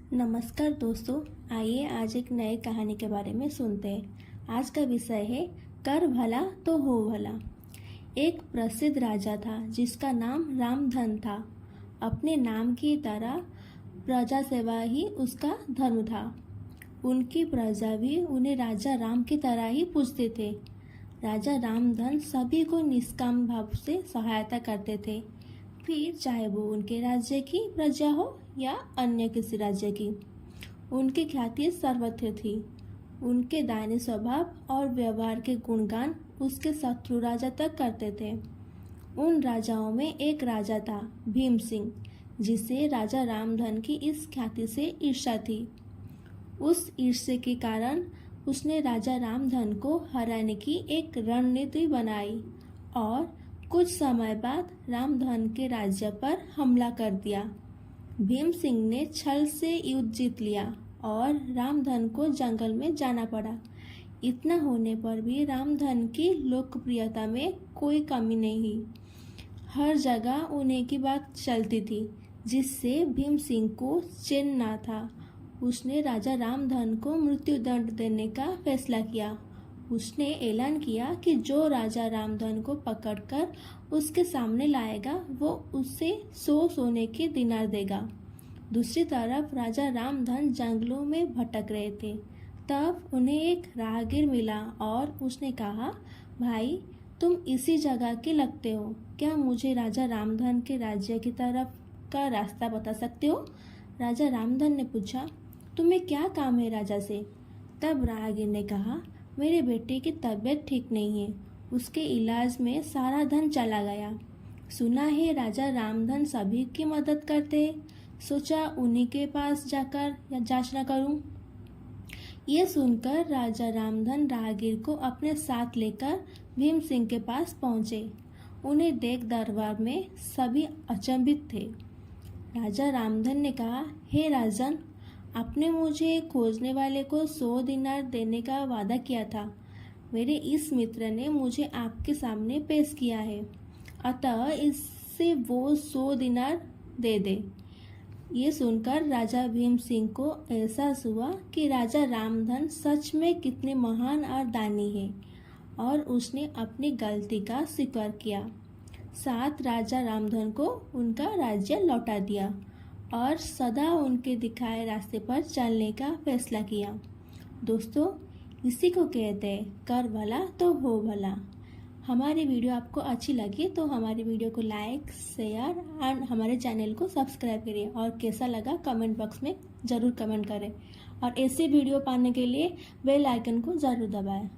नमस्कार दोस्तों, आइए आज एक नए कहानी के बारे में सुनते हैं। आज का विषय है कर भला तो हो भला। एक प्रसिद्ध राजा था जिसका नाम रामधन था। अपने नाम की तरह प्रजा सेवा ही उसका धर्म था। उनकी प्रजा भी उन्हें राजा राम की तरह ही पूजते थे। राजा रामधन सभी को निष्काम भाव से सहायता करते थे, फिर चाहे वो उनके राज्य की प्रजा हो या अन्य किसी राज्य की। उनकी ख्याति सर्वत्र थी। उनके दानी स्वभाव और व्यवहार के गुणगान उसके शत्रु राजा तक करते थे। उन राजाओं में एक राजा था भीम सिंह, जिसे राजा रामधन की इस ख्याति से ईर्ष्या थी। उस ईर्ष्या के कारण उसने राजा रामधन को हराने की एक रणनीति बनाई और कुछ समय बाद रामधन के राज्य पर हमला कर दिया। भीम सिंह ने छल से युद्ध जीत लिया और रामधन को जंगल में जाना पड़ा। इतना होने पर भी रामधन की लोकप्रियता में कोई कमी नहीं। हर जगह उन्हीं की बात चलती थी, जिससे भीम सिंह को चैन न था। उसने राजा रामधन को मृत्युदंड देने का फैसला किया। उसने ऐलान किया कि जो राजा रामधन को पकड़कर उसके सामने लाएगा वो उसे 100 सोने के दिनार देगा। दूसरी तरफ राजा रामधन जंगलों में भटक रहे थे। तब उन्हें एक राहगीर मिला और उसने कहा, भाई, तुम इसी जगह के लगते हो, क्या मुझे राजा रामधन के राज्य की तरफ का रास्ता बता सकते हो? राजा रामधन ने पूछा, तुम्हें क्या काम है राजा से? तब राहगीर ने कहा, मेरे बेटे की तबीयत ठीक नहीं है, उसके इलाज में सारा धन चला गया। सुना है राजा रामधन सभी की मदद करते हैं, सोचा उन्हीं के पास जाकर या जांचना करूं। ये सुनकर राजा रामधन राहगीर को अपने साथ लेकर भीम सिंह के पास पहुंचे। उन्हें देख दरबार में सभी अचंभित थे। राजा रामधन ने कहा, हे राजन, आपने मुझे खोजने वाले को 100 दिनार देने का वादा किया था। मेरे इस मित्र ने मुझे आपके सामने पेश किया है, अतः इससे वो 100 दिनार दे दे। ये सुनकर राजा भीम सिंह को एहसास हुआ कि राजा रामधन सच में कितने महान और दानी है, और उसने अपनी गलती का स्वीकार किया। साथ राजा रामधन को उनका राज्य लौटा दिया और सदा उनके दिखाए रास्ते पर चलने का फैसला किया। दोस्तों, इसी को कहते हैं कर भला तो हो भला। हमारी वीडियो आपको अच्छी लगी तो हमारी वीडियो को लाइक, शेयर और हमारे चैनल को सब्सक्राइब करिए, और कैसा लगा कमेंट बॉक्स में ज़रूर कमेंट करें, और ऐसे वीडियो पाने के लिए बेल आइकन को ज़रूर दबाएं।